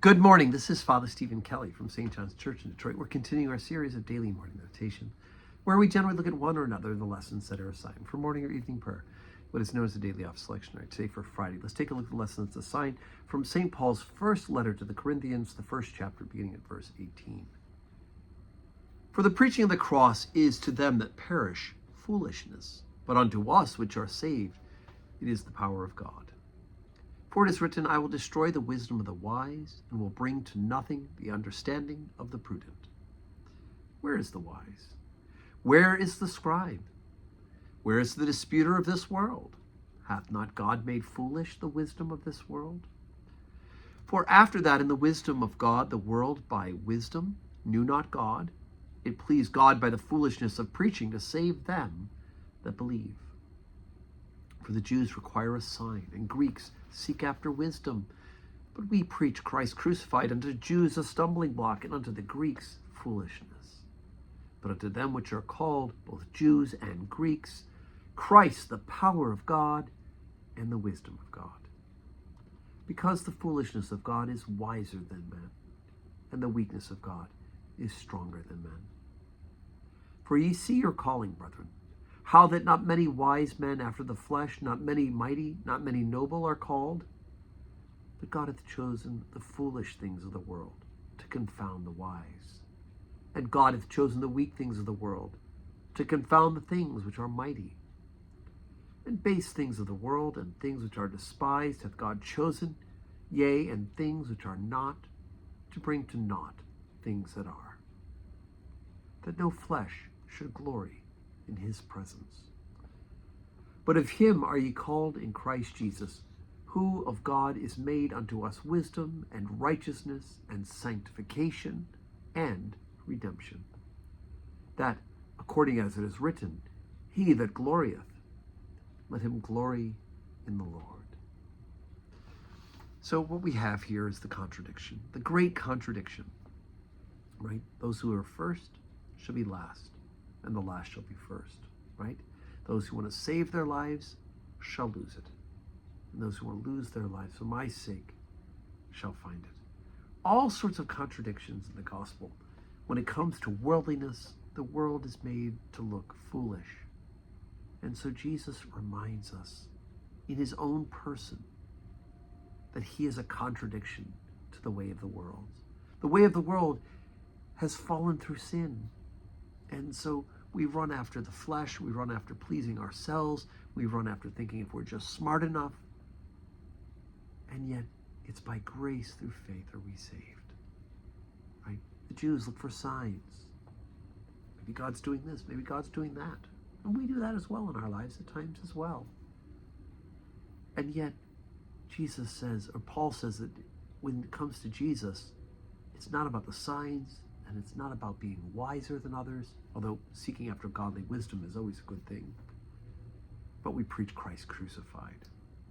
Good morning. This is Father Stephen Kelly from St. John's Church in Detroit. We're continuing our series of daily morning meditation, where we generally look at one or another of the lessons that are assigned for morning or evening prayer, what is known as the daily office lectionary. Today for Friday, let's take a look at the lessons assigned from St. Paul's first letter to the Corinthians, the first chapter, beginning at verse 18. For the preaching of the cross is to them that perish foolishness, but unto us which are saved it is the power of God. For it is written, I will destroy the wisdom of the wise, and will bring to nothing the understanding of the prudent. Where is the wise? Where is the scribe? Where is the disputer of this world? Hath not God made foolish the wisdom of this world? For after that in the wisdom of God, the world by wisdom knew not God. It pleased God by the foolishness of preaching to save them that believe. For the Jews require a sign, and Greeks seek after wisdom. But we preach Christ crucified, unto Jews a stumbling block, and unto the Greeks foolishness. But unto them which are called, both Jews and Greeks, Christ the power of God and the wisdom of God. Because the foolishness of God is wiser than men, and the weakness of God is stronger than men. For ye see your calling, brethren, how that not many wise men after the flesh, not many mighty, not many noble are called. But God hath chosen the foolish things of the world to confound the wise. And God hath chosen the weak things of the world to confound the things which are mighty. And base things of the world and things which are despised hath God chosen, yea, and things which are not, to bring to naught things that are, that no flesh should glory in his presence. But of him are ye called in Christ Jesus, who of God is made unto us wisdom and righteousness and sanctification and redemption. That, according as it is written, he that glorieth, let him glory in the Lord. So what we have here is the contradiction, the great contradiction, right? Those who are first shall be last, and the last shall be first, right? Those who want to save their lives shall lose it. And those who want to lose their lives for my sake shall find it. All sorts of contradictions in the gospel. When it comes to worldliness, the world is made to look foolish. And so Jesus reminds us in his own person that he is a contradiction to the way of the world. The way of the world has fallen through sin. And so we run after the flesh, we run after pleasing ourselves, we run after thinking if we're just smart enough. And yet, it's by grace through faith are we saved. Right? The Jews look for signs. Maybe God's doing this, maybe God's doing that. And we do that as well in our lives at times as well. And yet, Jesus says, or Paul says that when it comes to Jesus, it's not about the signs, and it's not about being wiser than others, although seeking after godly wisdom is always a good thing. But we preach Christ crucified,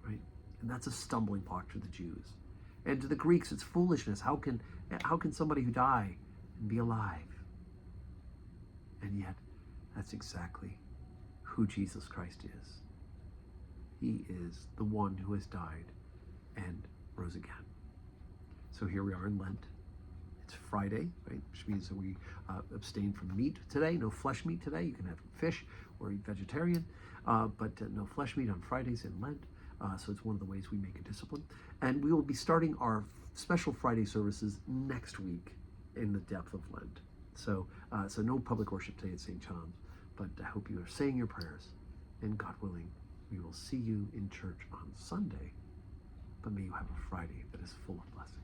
right? And that's a stumbling block to the Jews. And to the Greeks, it's foolishness. How can somebody who died and be alive? And yet, that's exactly who Jesus Christ is. He is the one who has died and rose again. So here we are in Lent. It's Friday, right? Which means that we abstain from meat today. No flesh meat today. You can have fish or eat vegetarian, but no flesh meat on Fridays in Lent. So it's one of the ways we make a discipline. And we will be starting our special Friday services next week in the depth of Lent. So no public worship today at St. John's, but I hope you are saying your prayers. And God willing, we will see you in church on Sunday. But may you have a Friday that is full of blessing.